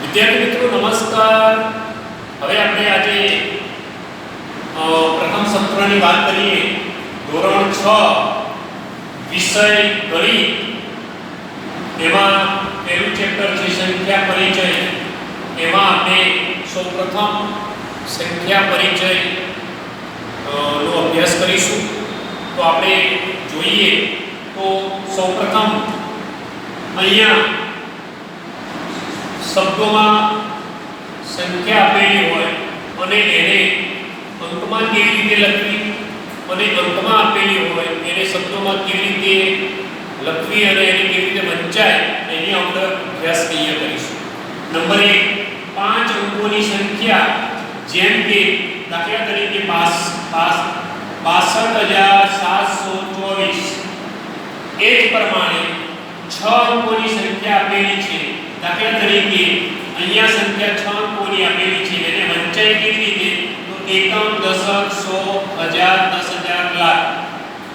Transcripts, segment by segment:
વિદ્યાર્થી મિત્રો નમસ્કાર. હવે આપણે આજે પ્રથમ સત્રની વાત કરીએ. ધોરણ 6 વિષય ગણિત, એમાં પહેલું ચેપ્ટર છે સંખ્યા પરિચય. એમાં આપણે સૌપ્રથમ સંખ્યા પરિચય નો અભ્યાસ કરીશું. તો આપણે જોઈએ તો સૌપ્રથમ અહીંયા શબ્દોમાં સંખ્યા આપેલી હોય અને એને અંકમાં કેવી રીતે લખવી અને અંકમાં આપેલી હોય એને શબ્દોમાં કેવી રીતે લખવી અને એને કેવી રીતે વંચાય એની આપણે અભ્યાસ કરીશું. નંબર 1, 5 અંકોની સંખ્યા, જેમ કે દાખલા તરીકે 62,724. એ જ પ્રમાણે 6 અંકોની સંખ્યા આપેલી છે. દાખલા તરીકે અહીંયા સંખ્યા 6 અંકોની આપેલી છે, એને વંચાય કેવી રીતે? તો એકમ, દશક, સો, હજાર, 10,000, લાખ.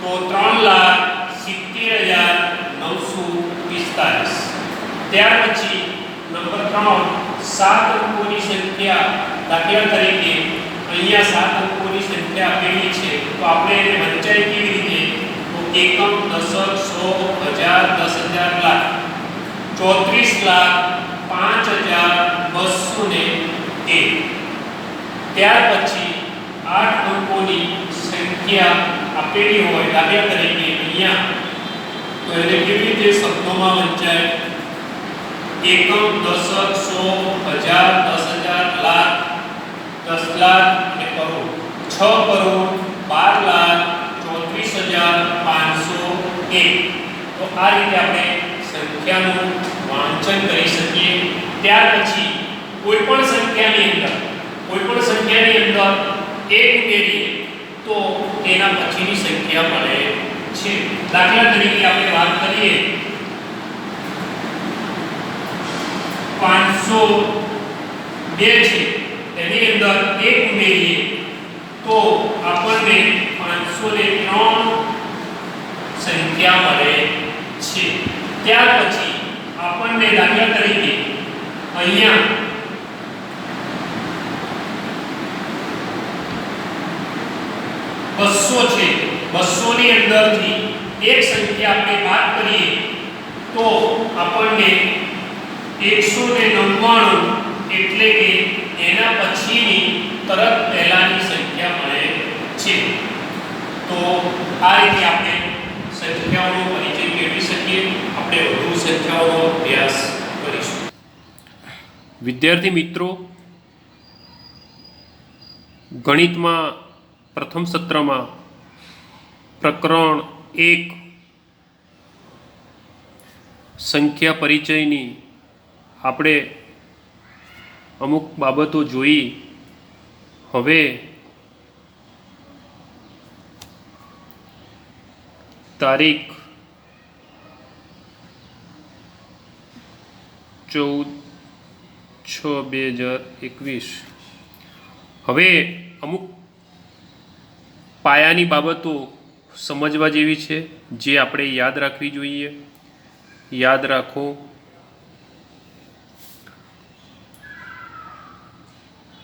તો 3,70,945. ત્યાર પછી નંબર 3, 7 અંકોની સંખ્યા. દાખલા તરીકે અહીંયા 7 અંકોની સંખ્યા આપેલી છે, તો આપણે એને વંચાય કેવી રીતે? તો એકમ, દશક, સો, હજાર, 10,000, લાખ. 34,05,201. ત્યાર પછી 8 અંકોની સંખ્યા આપેલી હોય, દાખલા તરીકે અહીંયા, તો એને કેવી રીતે શબ્દોમાં વંચાય? એકમ, દશક, સો, હજાર, 10,000, લાખ, 10 લાખ અને કરોડ. 6 કરોડ, 12 લાખ, 34,501. તો આ રીતે આપણે સંખ્યાનું વાંચન કરી શકીએ. ત્યાર પછી કોઈ પણ સંખ્યાની અંદર 1 ઉમેરીએ તો તેના પછીની સંખ્યા મળે છે. દાખલા તરીકે આપણે વાત કરીએ 502 છે, તેની અંદર 1 ઉમેરીએ તો આપણને 503 સંખ્યા મળે છે. ત્યાર પછી આપણને દાખલા તરીકે અહીંયા 200 છે, 200 ની અંદરથી એક સંખ્યા આપણે બાદ કરીએ તો આપણને 199, એટલે કે એના પછીની તરત પહેલાની સંખ્યા મળે છે. તો આ રીતે આપણે સંખ્યાઓનો પરિચય મેળવી શકીએ. આપણે વધુ સંખ્યાઓનો અભ્યાસ કરીશું. વિદ્યાર્થી મિત્રો, ગણિતમાં પ્રથમ સત્રમાં પ્રકરણ 1 સંખ્યા પરિચયની આપણે અમુક બાબતો જોઈ. હવે તારીખ 14/6/2021. હવે અમુક પાયાની બાબતો સમજવા જેવી છે, જે આપણે યાદ રાખવી જોઈએ. યાદ રાખો.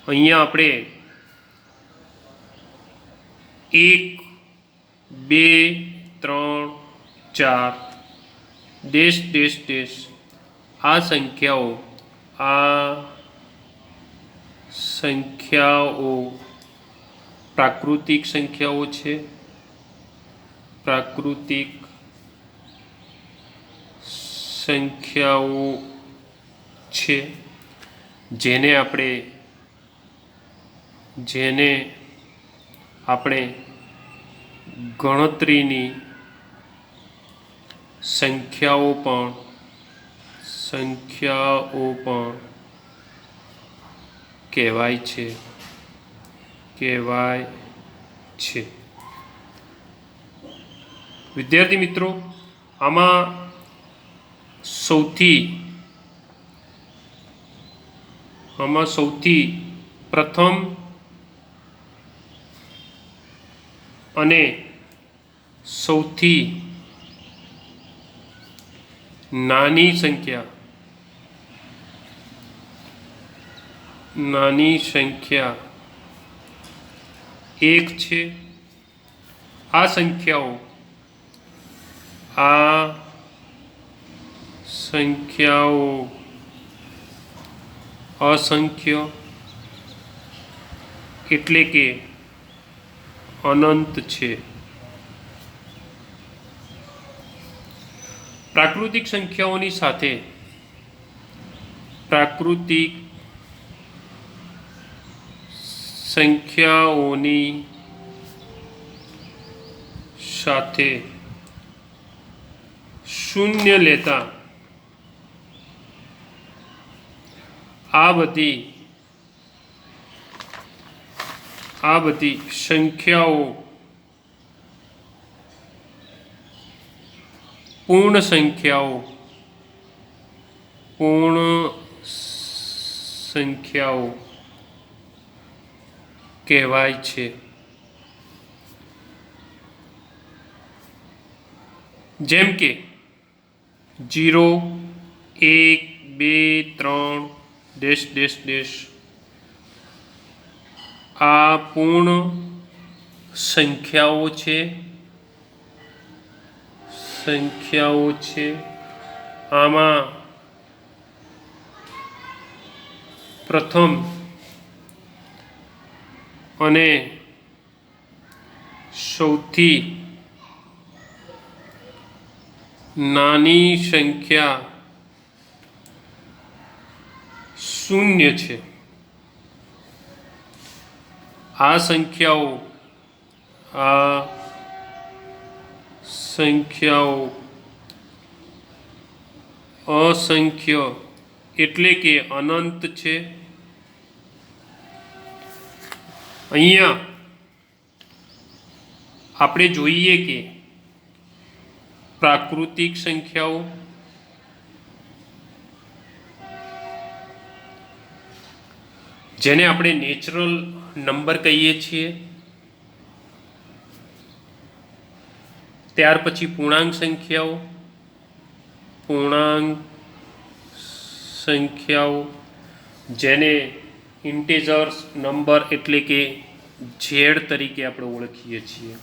અહીંયા આપણે 1, 2, 3, 4 ડેશ ડેશ ડેશ આ સંખ્યાઓ પ્રાકૃતિક સંખ્યાઓ છે. પ્રાકૃતિક સંખ્યાઓ છે, જેને આપણે ગણતરીની સંખ્યાઓ પણ કહેવાય છે. વિદ્યાર્થી મિત્રો, આમાં સૌથી પ્રથમ અને સૌથી નાની સંખ્યા નાની સંખ્યા 1 છે. આ સંખ્યાઓ અસંખ્ય એટલે કે અનંત છે. પ્રાકૃતિક સંખ્યાઓની સાથે પ્રાકૃતિક સંખ્યાઓની સાથે શૂન્ય લેતા આ બધી સંખ્યાઓ પૂર્ણ સંખ્યાઓ કહેવાય છે. જેમ કે 0 1 2 3 ડેશ ડેશ ડેશ આ પૂર્ણ સંખ્યાઓ છે. આમાં પ્રથમ અને સૌથી નાની સંખ્યા 0 છે. આ સંખ્યાઓ અસંખ્ય એટલે કે અનંત છે. અહીંયા આપણે જોઈએ કે પ્રાકૃતિક સંખ્યાઓ જેને આપણે નેચરલ નંબર કહીએ છીએ, ત્યાર પછી પૂર્ણાંક સંખ્યાઓ જેને ઇન્ટેજર્સ નંબર એટલે કે ઝેડ તરીકે આપણે ઓળખીએ છીએ.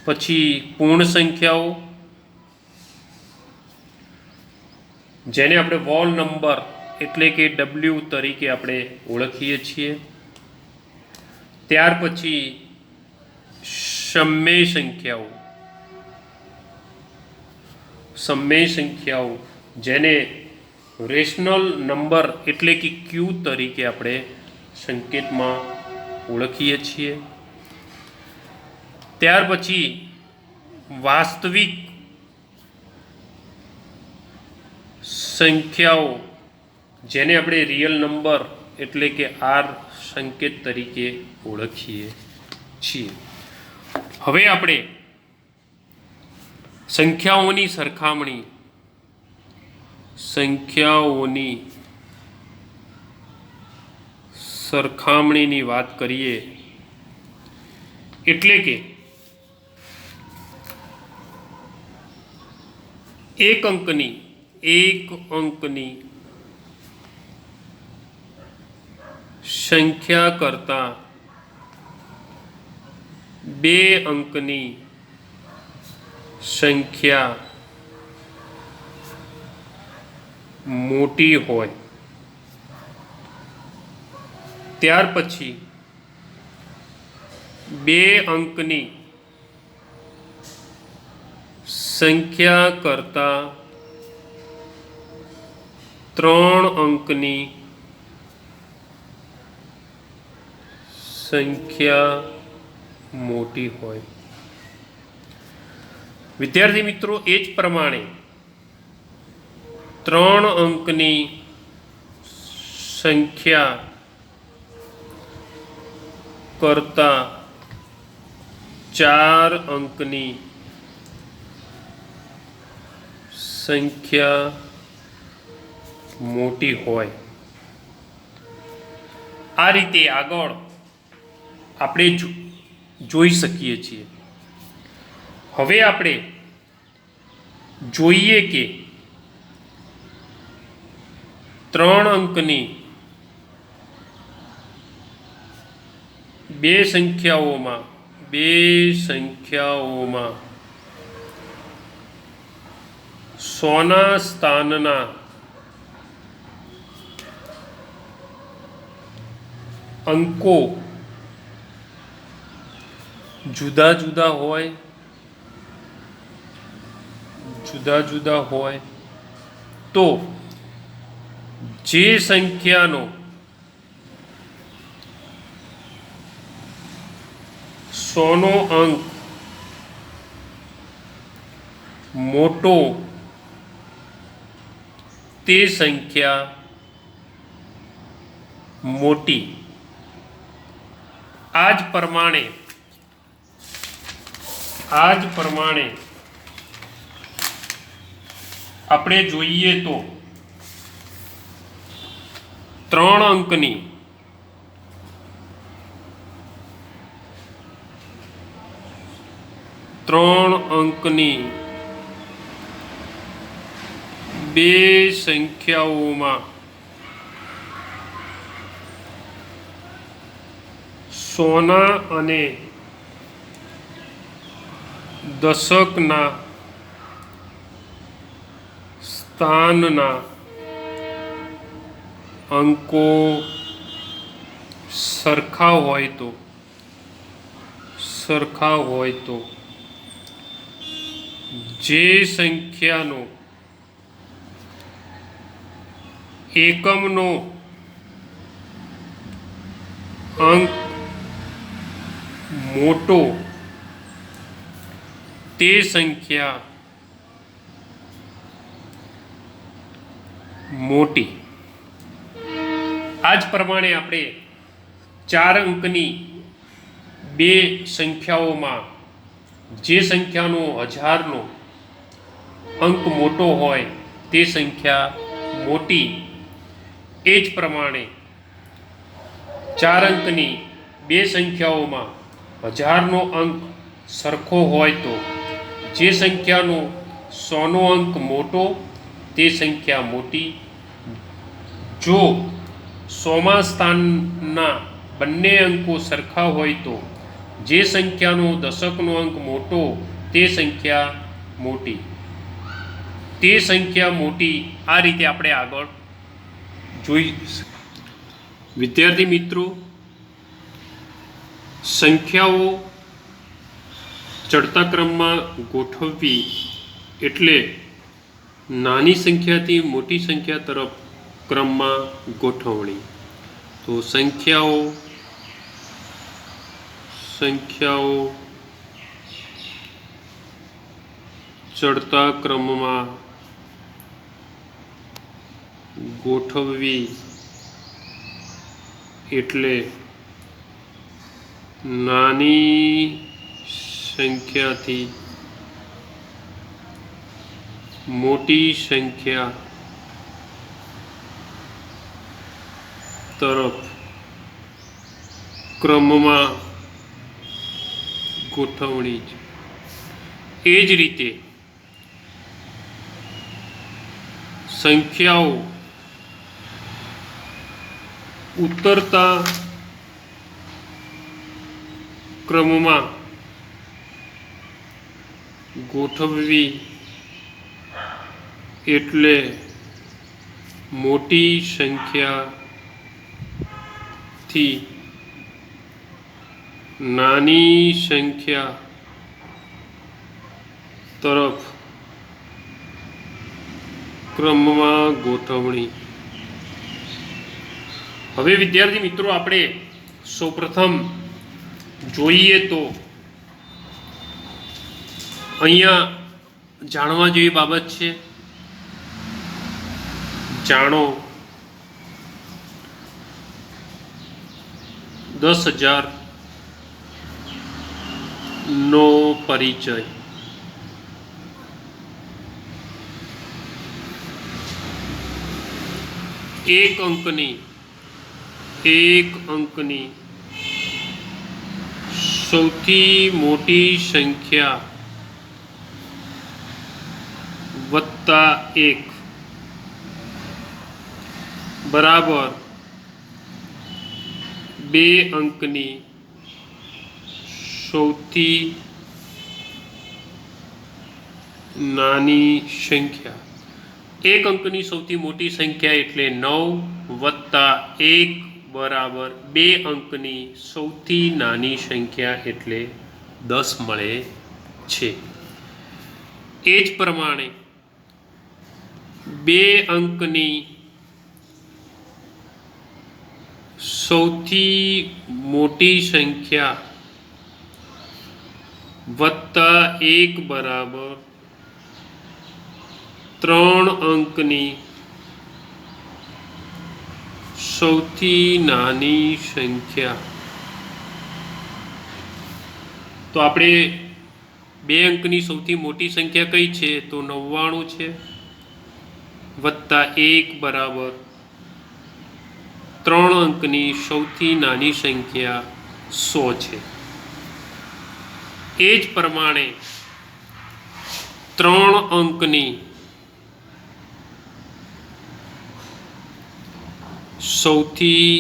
પછી પૂર્ણ સંખ્યાઓ જેને આપણે વોલ નંબર એટલે કે W તરીકે આપણે ઓળખીએ છીએ. ત્યાર પછી સમય સંખ્યાઓ જેને રેશનલ નંબર એટલે કે Q તરીકે આપણે સંકેતમાં ઓળખીએ છીએ. ત્યાર પછી વાસ્તવિક સંખ્યાઓ જેને આપણે રિયલ નંબર એટલે કે R સંકેત તરીકે ઓળખીએ છીએ. હવે આપણે સંખ્યાઓની સરખામણીની વાત કરીએ એટલે કે એક અંકની સંખ્યા કરતાં 2 અંકની સંખ્યા મોટી હોય, ત્યાર પછી 2 અંકની સંખ્યા કરતાં 3 અંકની સંખ્યા મોટી હોય. વિદ્યાર્થી મિત્રો, એ જ પ્રમાણે 3 અંકની સંખ્યા કરતાં 4 અંકની સંખ્યા મોટી હોય. આ રીતે આગળ આપણે જોઈ શકીએ છીએ. હવે આપણે જોઈએ કે 3 અંકની બે સંખ્યાઓમાં સોના સ્થાનના અંકો જુદા જુદા હોય તો જે સંખ્યાનો સોનો અંક મોટો તે સંખ્યા મોટી. આ જ પ્રમાણે આપણે જોઈએ તો 3 અંકની બે સંખ્યાઓમાં સોના અને દશકના સ્થાનના અંકો સરખા હોય તો જે સંખ્યાનો એકમનો અંક મોટો તે સંખ્યા મોટી. આ જ પ્રમાણે આપણે 4 અંકની બે સંખ્યાઓમાં જે સંખ્યાનો હજારનો અંક મોટો હોય તે સંખ્યા મોટી. એ જ પ્રમાણે 4 અંકની બે સંખ્યાઓમાં હજારનો અંક સરખો હોય તો જે સંખ્યાનો 100નો અંક મોટો તે સંખ્યા મોટી. જો 100મા સ્થાનના બંને અંકો સરખા હોય તો જે સંખ્યાનો દશકનો અંક મોટો તે સંખ્યા મોટી. આ રીતે આપણે આગળ જોઈ. વિદ્યાર્થી મિત્રો, સંખ્યાઓ ચડતા ક્રમમાં ગોઠવવી એટલે નાની સંખ્યાથી મોટી સંખ્યા તરફ ક્રમમાં ગોઠવણી. તો સંખ્યાઓ ચડતા ક્રમમાં ગોઠવવી એટલે નાની સંખ્યાથી મોટી સંખ્યા તરફ ક્રમમાં ગોઠવણી. એ જ રીતે સંખ્યાઓ ઉતરતા ક્રમમાં ગોઠવવી એટલે મોટી સંખ્યાથી નાની સંખ્યા તરફ ક્રમમાં ગોઠવણી. હવે વિદ્યાર્થી મિત્રો, આપણે સૌપ્રથમ જોઈએ તો અહીંયા જાણવા જેવી બાબત છે. જાણો 10,000 નો પરિચય. એક અંકની સૌથી મોટી સંખ્યા વત્તા 1 બરાબર 2 અંકની સૌથી નાની સંખ્યા. 1 અંકની સૌથી મોટી સંખ્યા એટલે 9 વત્તા 1 બરાબર 2 અંકની સૌથી નાની સંખ્યા એટલે 10 મળે છે. એ જ પ્રમાણે 2 અંકની સૌથી મોટી સંખ્યા વત્તા 1 બરાબર 3 અંકની સૌથી નાની સંખ્યા. તો આપણે 2 અંકની સૌથી મોટી સંખ્યા કઈ છે? તો 99 છે વત્તા 1 બરાબર 3 અંકની સૌથી નાની સંખ્યા 100 છે. એ જ પ્રમાણે 3 અંકની સૌથી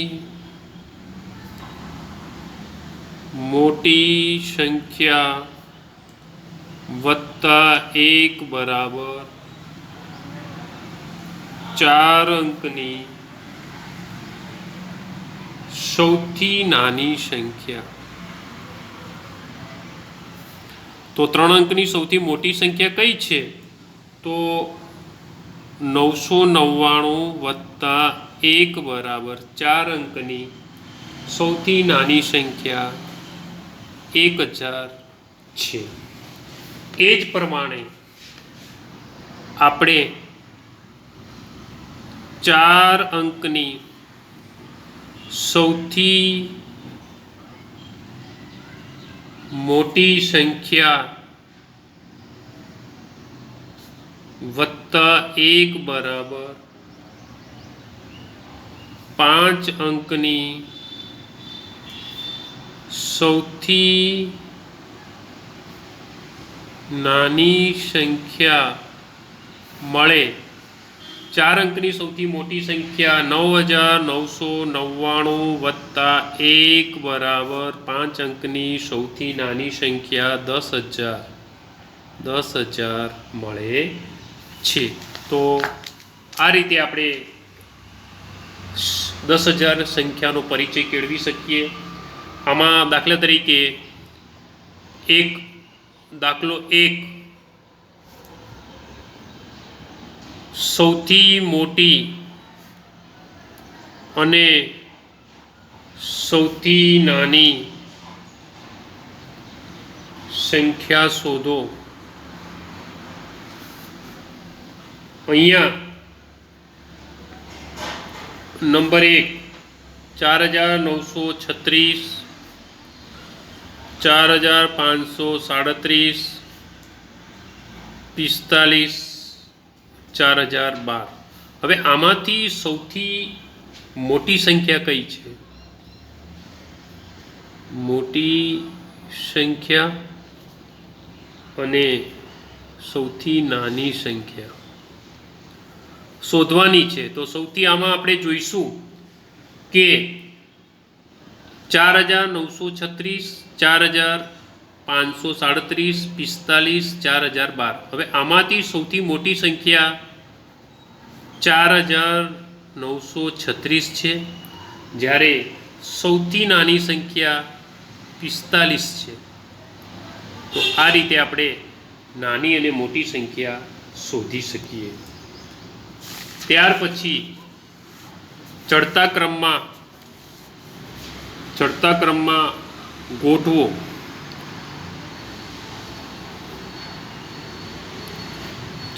મોટી સંખ્યા વત્તા 1 બરાબર 4 અંકની સૌથી નાની સંખ્યા. તો 3 અંકની સૌથી મોટી સંખ્યા કઈ છે? તો 999 વત્તા 1 બરાબર 4 અંકની સૌથી નાની સંખ્યા 1000 છે. એ જ પ્રમાણે આપણે 4 અંકની સૌથી મોટી સંખ્યા વત્તા 1 બરાબર 5 અંકની સૌથી નાની સંખ્યા મળે. 4 અંકની સૌથી મોટી સંખ્યા 9999 વત્તા 1 બરાબર 5 અંકની સૌથી નાની સંખ્યા 10,000 મળે છે. તો આ રીતે આપણે 10,000 સંખ્યાનો પરિચય કેળવી શકીએ. આમાં દાખલા તરીકે દાખલો 1 સૌથી મોટી અને સૌથી નાની સંખ્યા શોધો. અહીંયા નંબર 1 4936, 4537, 45, 4012. હવે આમાંથી સૌથી મોટી સંખ્યા કઈ છે? મોટી સંખ્યા અને સૌથી નાની સંખ્યા શોધવાની છે. તો સૌથી આમાં આપણે જોઈશું કે 4936, 4537, 45, 4012. હવે આમાંથી સૌથી મોટી સંખ્યા 4936 છે, જ્યારે સૌથી નાની સંખ્યા 45 છે. તો આ રીતે આપણે નાની અને મોટી સંખ્યા શોધી શકીએ. ત્યાર પછી ચડતા ક્રમમાં ગોઠવો.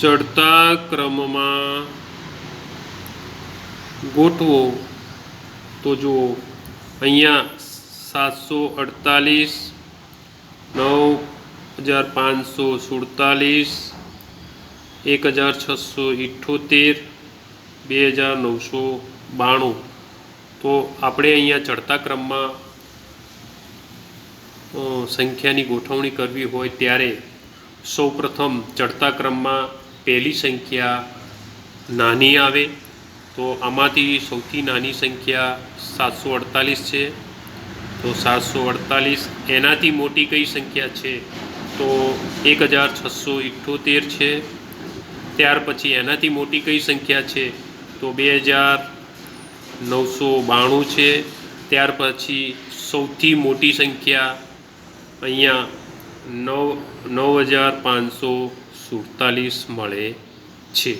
ચડતા ક્રમમાં ગોઠવો તો જુઓ અહીંયા 748, 9547, 1678, 2992. તો આપણે અહીંયા ચડતા ક્રમમાં સંખ્યાની ગોઠવણી કરવી હોય ત્યારે સૌપ્રથમ ચડતા ક્રમમાં પહેલી સંખ્યા નાની આવે. તો તો આમાંથી સૌથી નાની સંખ્યા 748 છે. તો 748 એનાથી મોટી કઈ સંખ્યા છે તો 1678 છે. ત્યાર પછી એનાથી મોટી કઈ સંખ્યા છે તો 2992 છે. ત્યાર પછી સૌથી મોટી સંખ્યા અહીંયા 9547 મળે છે.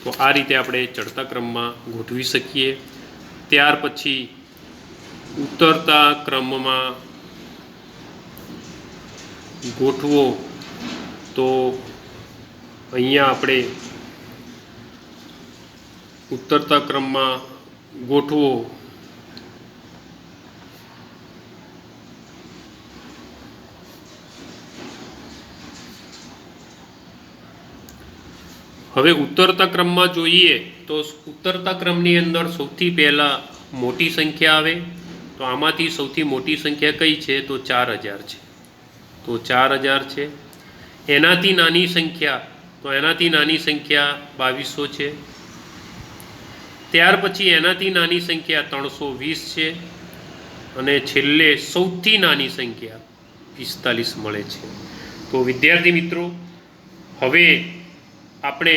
તો આ રીતે આપણે ચડતા ક્રમમાં ગોઠવી શકીએ. ત્યાર પછી ઉતરતા ક્રમમાં ગોઠવો તો અહીંયા આપણે ઉતરતા ક્રમમાં ગોઠવો હવે ઉતરતા ક્રમમાં જોઈએ તો ઉતરતા ક્રમની અંદર સૌથી પહેલાં મોટી સંખ્યા આવે. તો આમાંથી સૌથી મોટી સંખ્યા કઈ છે તો 4000 છે. તો 4000 છે. એનાથી નાની સંખ્યા તો એનાથી નાની સંખ્યા 2200 છે. ત્યાર પછી એનાથી નાની સંખ્યા 320 છે. અને છેલ્લે સૌથી નાની સંખ્યા 45 મળે છે. તો વિદ્યાર્થી મિત્રો, હવે આપણે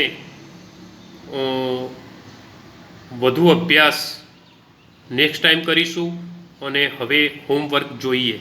વધુ અભ્યાસ નેક્સ્ટ ટાઈમ કરીશું. અને હવે હોમવર્ક જોઈએ.